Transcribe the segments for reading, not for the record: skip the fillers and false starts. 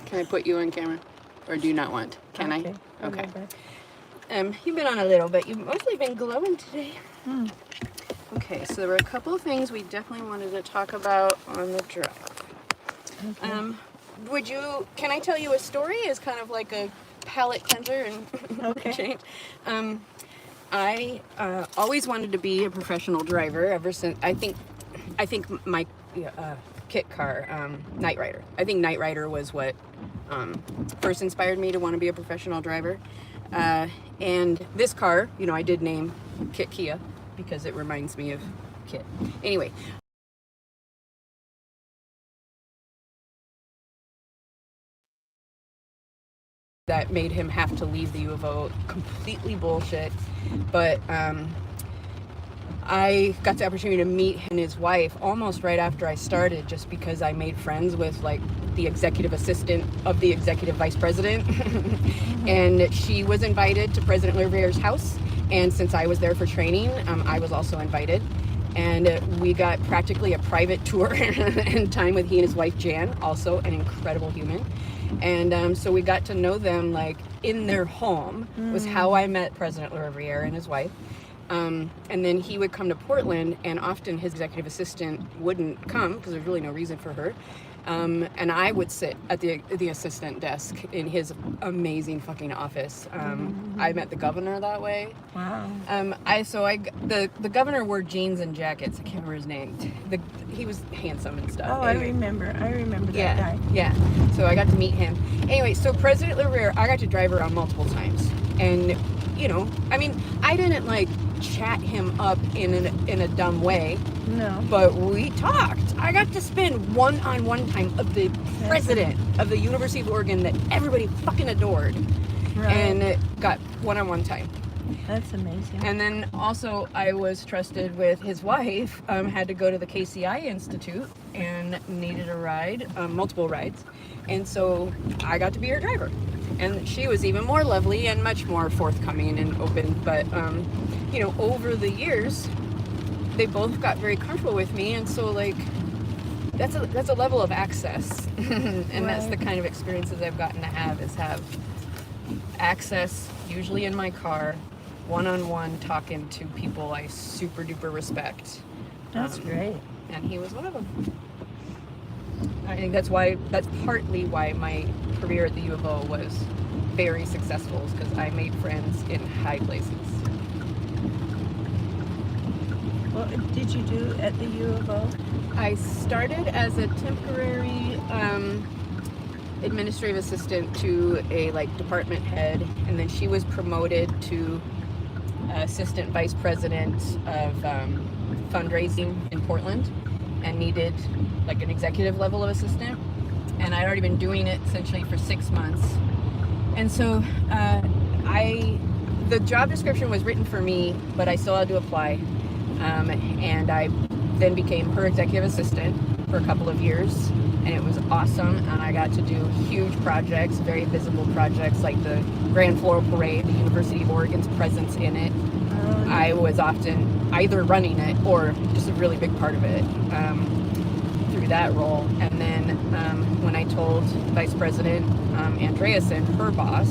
Can I put you on camera? Or do you not want? Can I? Okay. You've been on a little, but you've mostly been glowing today. Okay, so there were a couple of things we definitely wanted to talk about on the drive. Can I tell you a story as kind of like a palate cleanser and change? I always wanted to be a professional driver ever since, I think my kit car, Knight Rider. I think Knight Rider was what first inspired me to want to be a professional driver. And this car, I did name Kit Kia because it reminds me of Kit. Anyway. That made him have to leave the U of O. Completely bullshit. But I got the opportunity to meet him and his wife almost right after I started, just because I made friends with like the executive assistant of the executive vice president. And she was invited to President Lariviere's house. And since I was there for training, I was also invited. And we got practically a private tour and time with he and his wife, Jan, also an incredible human. And so we got to know them like in their home was how I met President Lariviere and his wife. And then he would come to Portland, and often his executive assistant wouldn't come because there's really no reason for her. And I would sit at the assistant desk in his amazing fucking office. I met the governor that way. Wow. The governor wore jeans and jackets. I can't remember his name. He was handsome and stuff. Oh, anyway. I remember that guy. Yeah. So I got to meet him. Anyway, so President Lariviere, I got to drive around multiple times, and I didn't like chat him up in a dumb way. No. But we talked. I got to spend one-on-one time of the president of the University of Oregon that everybody fucking adored. Right. And got one-on-one time. That's amazing. And then also I was trusted with his wife, had to go to the KCI Institute and needed a ride, multiple rides. And so I got to be her driver. And she was even more lovely and much more forthcoming and open. But, over the years, they both got very comfortable with me. And so, like, that's a level of access. And that's the kind of experiences I've gotten to have access, usually in my car, one-on-one, talking to people I super duper respect. That's great. And he was one of them. I think that's partly why my career at the U of O was very successful, is because I made friends in high places. What did you do at the U of O? I started as a temporary administrative assistant to a department head, and then she was promoted to assistant vice president of fundraising in Portland, and needed like an executive level of assistant. And I'd already been doing it essentially for 6 months. And so the job description was written for me, but I still had to apply. And I then became her executive assistant for a couple of years, and it was awesome. And I got to do huge projects, very visible projects, like the Grand Floral Parade, the University of Oregon's presence in it. I was often either running it or just a really big part of it through that role. And then when I told Vice President Andreasen, her boss,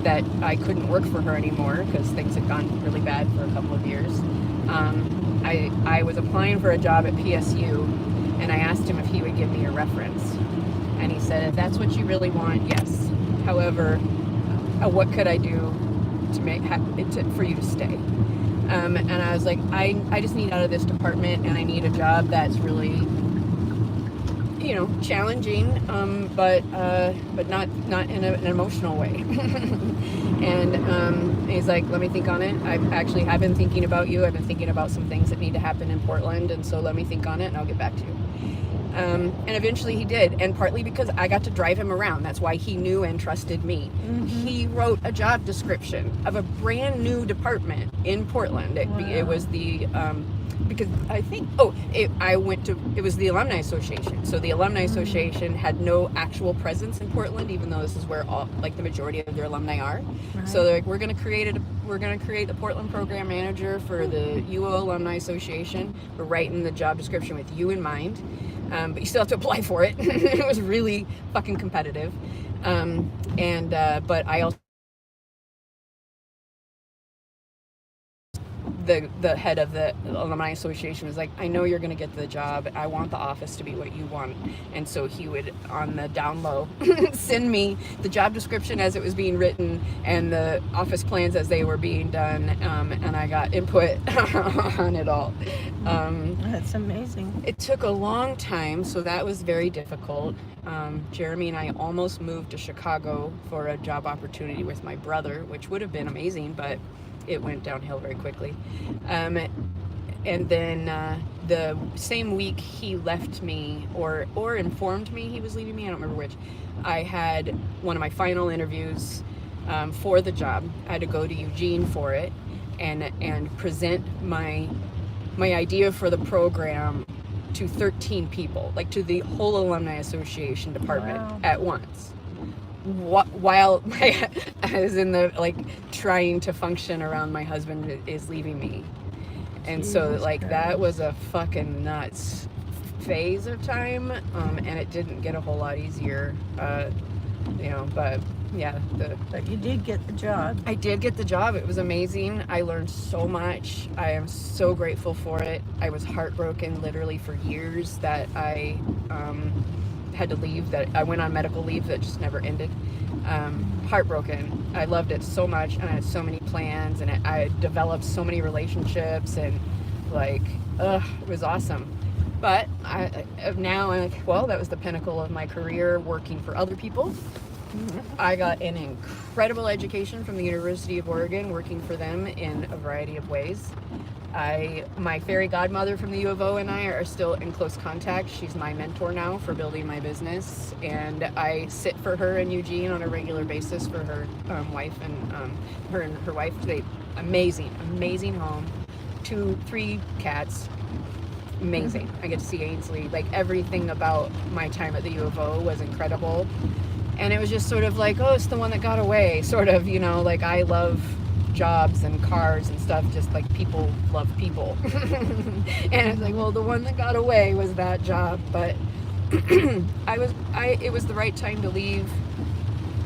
that I couldn't work for her anymore because things had gone really bad for a couple of years, I was applying for a job at PSU, and I asked him if he would give me a reference. And he said, if that's what you really want, yes. However, what could I do for you to stay? And I was like, I just need out of this department, and I need a job that's really, challenging, but not in an emotional way. And he's like, let me think on it. I've been thinking about you. I've been thinking about some things that need to happen in Portland, and so let me think on it, and I'll get back to you. And eventually he did, and partly because I got to drive him around. That's why he knew and trusted me. Mm-hmm. He wrote a job description of a brand new department in Portland. It was the because I think it was the Alumni Association. So the Alumni Association had no actual presence in Portland, even though this is where all the majority of their alumni are. Right. So they're like, we're going to create the Portland program manager for the UO Alumni Association. We're writing the job description with you in mind. but you still have to apply for it. It was really fucking competitive. But I also, the head of the alumni association was like, I know you're going to get the job. I want the office to be what you want. And so he would, on the down low, send me the job description as it was being written and the office plans as they were being done. And I got input on it all. That's amazing. It took a long time, so that was very difficult. Jeremy and I almost moved to Chicago for a job opportunity with my brother, which would have been amazing, but it went downhill very quickly. And then the same week he left me, or informed me he was leaving me, I don't remember which, I had one of my final interviews for the job. I had to go to Eugene for it and present my idea for the program to 13 people, like to the whole Alumni Association department. Wow. At once. While I was in the, like, trying to function around my husband is leaving me. And Jesus so, like, Christ. That was a fucking nuts phase of time, and it didn't get a whole lot easier, but yeah. But you did get the job. I did get the job. It was amazing. I learned so much. I am so grateful for it. I was heartbroken literally for years that I had to leave, that I went on medical leave that just never ended. Heartbroken. I loved it so much, and I had so many plans, and I developed so many relationships, and it was awesome. But now I'm like, well, that was the pinnacle of my career, working for other people. I got an incredible education from the University of Oregon, working for them in a variety of ways. My fairy godmother from the U of O and I are still in close contact. She's my mentor now for building my business, and I sit for her in Eugene on a regular basis for her wife and her wife. They amazing home, 2-3 cats. Amazing. I get to see Ainsley. Like, everything about my time at the U of O was incredible. And it was just sort of like, oh, it's the one that got away, sort of, like, I love jobs and cars and stuff, just like people love people. And it's like, well, the one that got away was that job. But it was the right time to leave.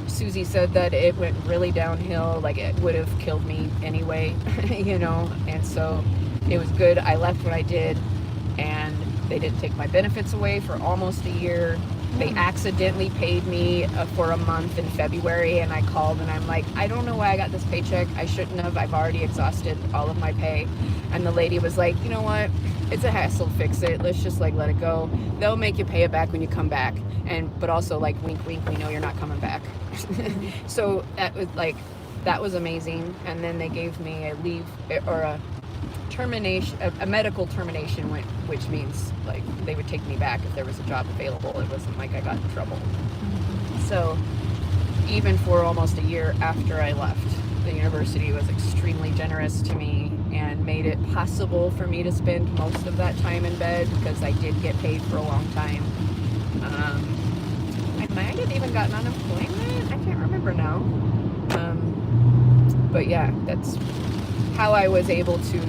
Susie said that it went really downhill, like it would have killed me anyway, and so it was good. I left when I did, and they didn't take my benefits away for almost a year. They accidentally paid me for a month in February, and I called and I'm like, I don't know why I got this paycheck. I shouldn't have. I've already exhausted all of my pay. And the lady was like, you know what? It's a hassle. Fix it. Let's just let it go. They'll make you pay it back when you come back. But also, wink, wink, we know you're not coming back. So that was amazing. And then they gave me a leave or a termination, a medical termination, which means they would take me back if there was a job available. It wasn't like I got in trouble. So even for almost a year after I left, the university was extremely generous to me and made it possible for me to spend most of that time in bed, because I did get paid for a long time. I might have even gotten unemployment. I can't remember now. But yeah, that's how I was able to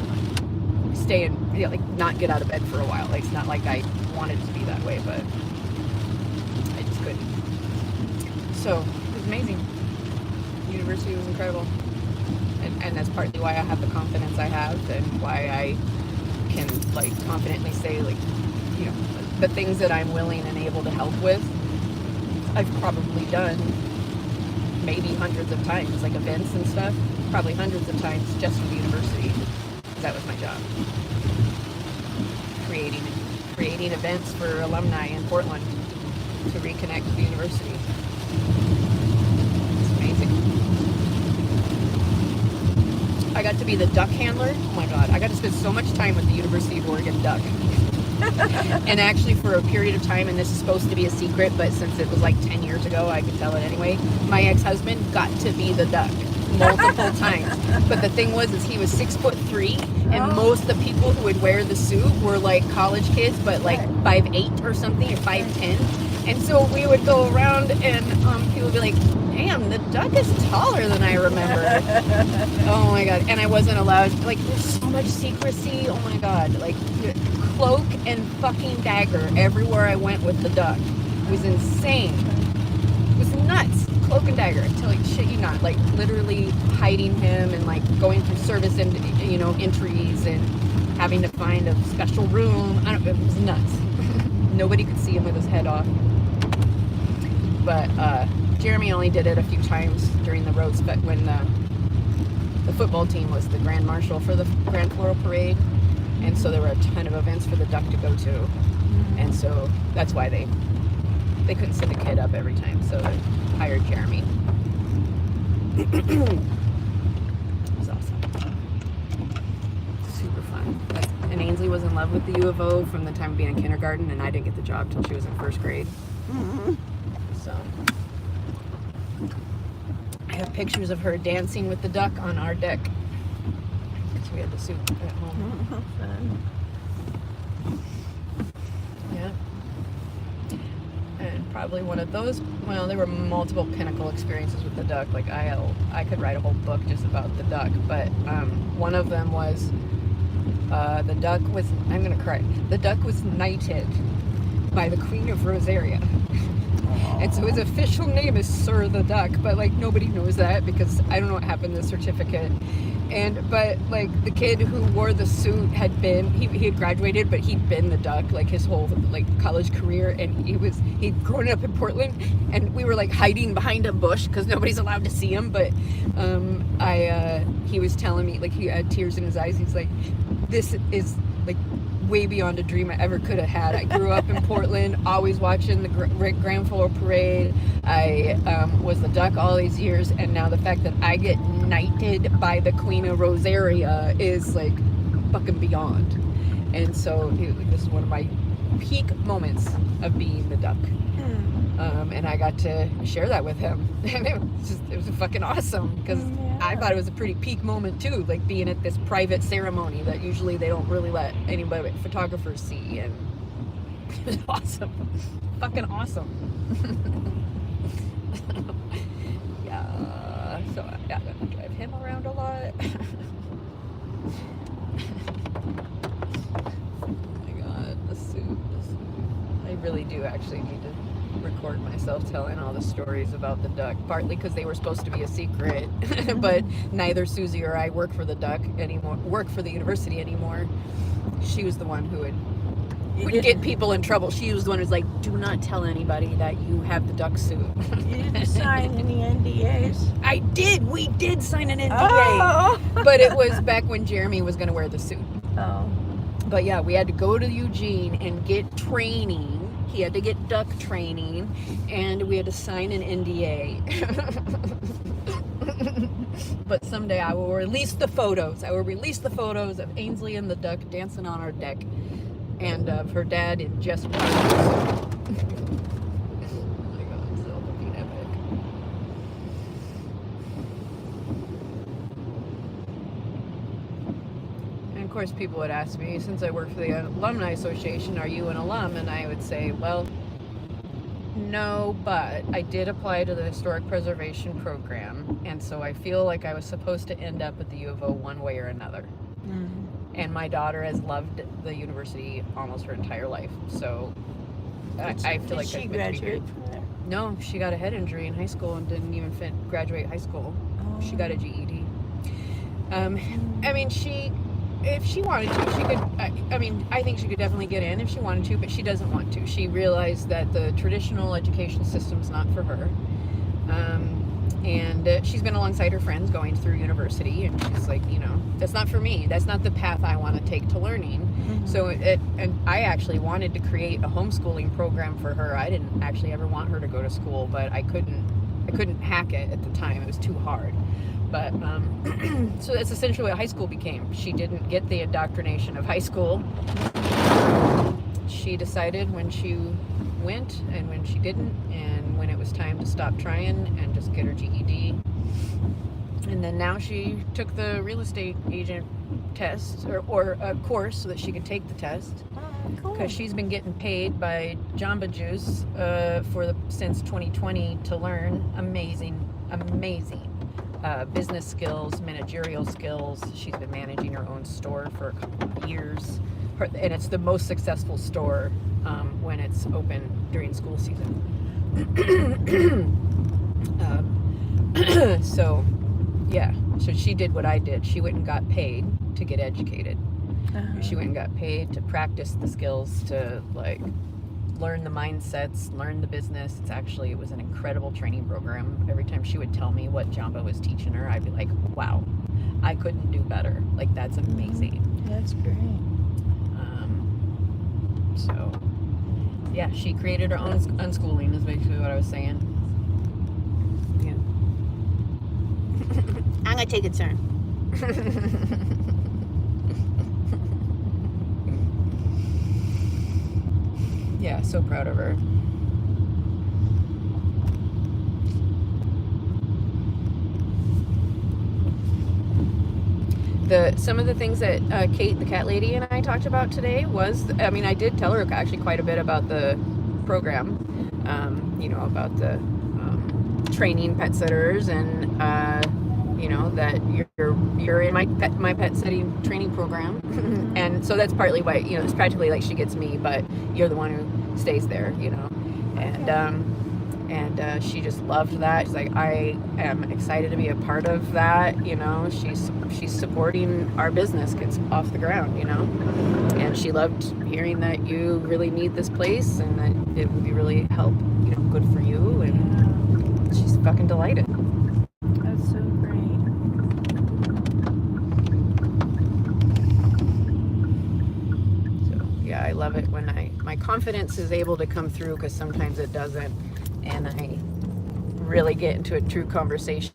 stay and not get out of bed for a while. It's not like I wanted it to be that way, but I just couldn't. So it was amazing. University was incredible, and that's partly why I have the confidence I have, and why I can confidently say the things that I'm willing and able to help with, I've probably done maybe hundreds of times, like events and stuff, probably hundreds of times just for the university. That was my job. Creating events for alumni in Portland to reconnect with the university. It's amazing. I got to be the duck handler. Oh my God, I got to spend so much time with the University of Oregon duck. And actually, for a period of time, and this is supposed to be a secret, but since it was 10 years ago, I could tell it anyway, my ex-husband got to be the duck multiple times. But the thing was, he was 6'3", and most of the people who would wear the suit were college kids, but 5'8" or something, or 5'10". And so we would go around, and people would be like, damn, the duck is taller than I remember. Oh my God. And I wasn't allowed, there's so much secrecy. Oh my God. cloak and fucking dagger everywhere I went with the duck. It was insane. It was nuts. Cloak and dagger. Until shit you not, like literally hiding him and like going through service and entries and having to find a special room. It was nuts. Nobody could see him with his head off. But Jeremy only did it a few times during the roads, but when the football team was the grand marshal for the Grand Floral Parade, and so there were a ton of events for the duck to go to, and so that's why they couldn't send a kid up every time, so they hired Jeremy. It was awesome. Super fun. And Ainsley was in love with the U of O from the time of being in kindergarten, and I didn't get the job till she was in first grade. So I have pictures of her dancing with the duck on our deck because we had the suit at home. Fun. Yeah. And probably one of those, well, there were multiple pinnacle experiences with the duck. Like I could write a whole book just about the duck, but one of them was the duck was, I'm going to cry, the duck was knighted by the Queen of Rosaria. And so his official name is Sir the Duck, but like nobody knows that because I don't know what happened to the certificate. But like the kid who wore the suit had been, he had graduated, but he'd been the duck like his whole like college career, and he'd grown up in Portland, and we were like hiding behind a bush because nobody's allowed to see him. But he was telling me, like, he had tears in his eyes. He's like, this is like way beyond a dream I ever could have had. I grew up in Portland, always watching the Grand Floral Parade. I was the duck all these years, and now the fact that I get knighted by the Queen of Rosaria is like fucking beyond. And so this is one of my peak moments of being the duck. And I got to share that with him, and it was fucking awesome because I thought it was a pretty peak moment too, like being at this private ceremony that usually they don't really let anybody but photographers see, and it was awesome, fucking awesome. Yeah, so yeah, I'm gonna drive him around a lot. Oh my god, the suit. I really do actually need to record myself telling all the stories about the duck, partly because they were supposed to be a secret, but neither Susie or I work for the duck anymore, work for the university anymore. She was the one who would get people in trouble. She was the one who's like, do not tell anybody that you have the duck suit. You didn't sign any NDAs? I did. We did sign an NDA. Oh. But it was back when Jeremy was going to wear the suit. Oh. But yeah, we had to go to Eugene and get training. He had to get duck training, and we had to sign an NDA. But someday I will release the photos. I will release the photos of Ainsley and the duck dancing on our deck, and of her dad in just oh my god, it's so fucking epic. And of course people would ask me, since I work for the Alumni Association, are you an alum? And I would say, well, no, but I did apply to the Historic Preservation Program, and so I feel like I was supposed to end up at the U of O one way or another. And my daughter has loved the university almost her entire life, so I feel like she I've meant to be here. graduate from there? No, she got a head injury in high school and didn't even graduate high school. Oh. She got a GED. I mean, if she wanted to, she could. I think she could definitely get in if she wanted to, but she doesn't want to. She realized that the traditional education system's not for her. And she's been alongside her friends going through university, and she's like, that's not for me. That's not the path I want to take to learning. So and I actually wanted to create a homeschooling program for her. I didn't actually ever want her to go to school, but I couldn't hack it at the time. It was too hard. But so that's essentially what high school became. She didn't get the indoctrination of high school. She decided when she went and when she didn't, and when it was time to stop trying and just get her GED. And then now she took the real estate agent test or a course so that she could take the test. Cool. Because she's been getting paid by Jamba Juice since 2020 to learn amazing business skills, managerial skills. She's been managing her own store for a couple of years. and it's the most successful store when it's open during school season. So yeah, so she did what I did. She went and got paid to get educated. She went and got paid to practice the skills, to like learn the mindsets, learn the business. It was an incredible training program. Every time she would tell me what Jamba was teaching her, I'd be like, wow, I couldn't do better. Like, that's amazing. That's great. So yeah, she created her own unschooling is basically what I was saying. Yeah. I'm gonna take a turn. Yeah, so proud of her. Some of the things that Kate, the cat lady, and I talked about today was, I mean, I did tell her actually quite a bit about the program, about the training pet sitters, and that you're in my pet sitting training program, and so that's partly why it's practically like she gets me, but you're the one who stays there, and she just loved that. She's like, I am excited to be a part of that. She's supporting our business gets off the ground, and she loved hearing that you really need this place and that it would be really good for you, and she's fucking delighted. That's so great. So yeah, I love it when my confidence is able to come through, because sometimes it doesn't, and I really get into a true conversation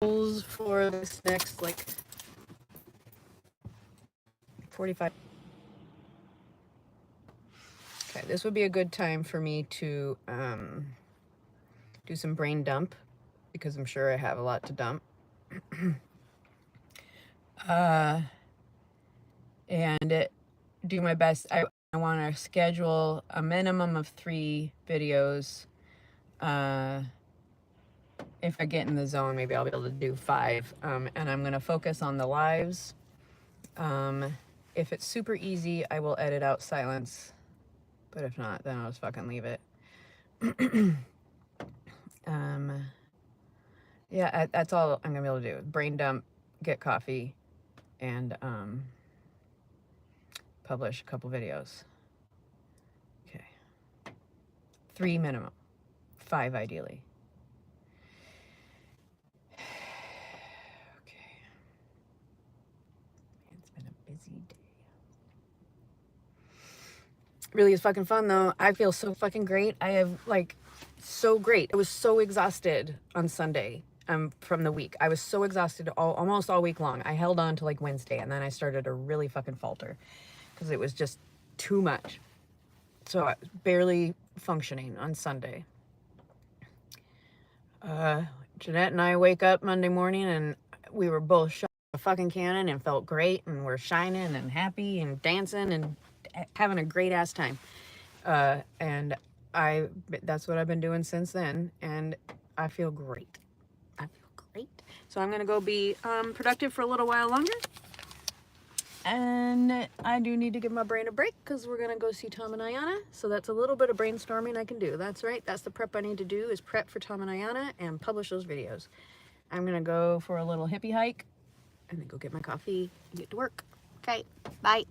goals for this next like 45. Okay, this would be a good time for me to do some brain dump because I'm sure I have a lot to dump. And do my best. I want to schedule a minimum of 3 videos. If I get in the zone, maybe I'll be able to do 5. And I'm going to focus on the lives. If it's super easy, I will edit out silence. But if not, then I'll just fucking leave it. Yeah, that's all I'm going to be able to do. Brain dump, get coffee, and publish a couple videos. Okay. 3 minimum. 5 ideally. Okay. It's been a busy day. Really is fucking fun though. I feel so fucking great. I have like so great. I was so exhausted on Sunday from the week. I was so exhausted almost all week long. I held on to like Wednesday and then I started to really fucking falter because it was just too much. So I was barely functioning on Sunday. Jeanette and I wake up Monday morning and we were both shot a fucking cannon and felt great and we're shining and happy and dancing and having a great ass time. And that's what I've been doing since then, and I feel great. I feel great. So I'm gonna go be productive for a little while longer. And I do need to give my brain a break because we're gonna go see Tom and Ayana. So that's a little bit of brainstorming I can do. That's right. That's the prep I need to do, is prep for Tom and Ayana and publish those videos. I'm gonna go for a little hippie hike and then go get my coffee and get to work. Okay, bye.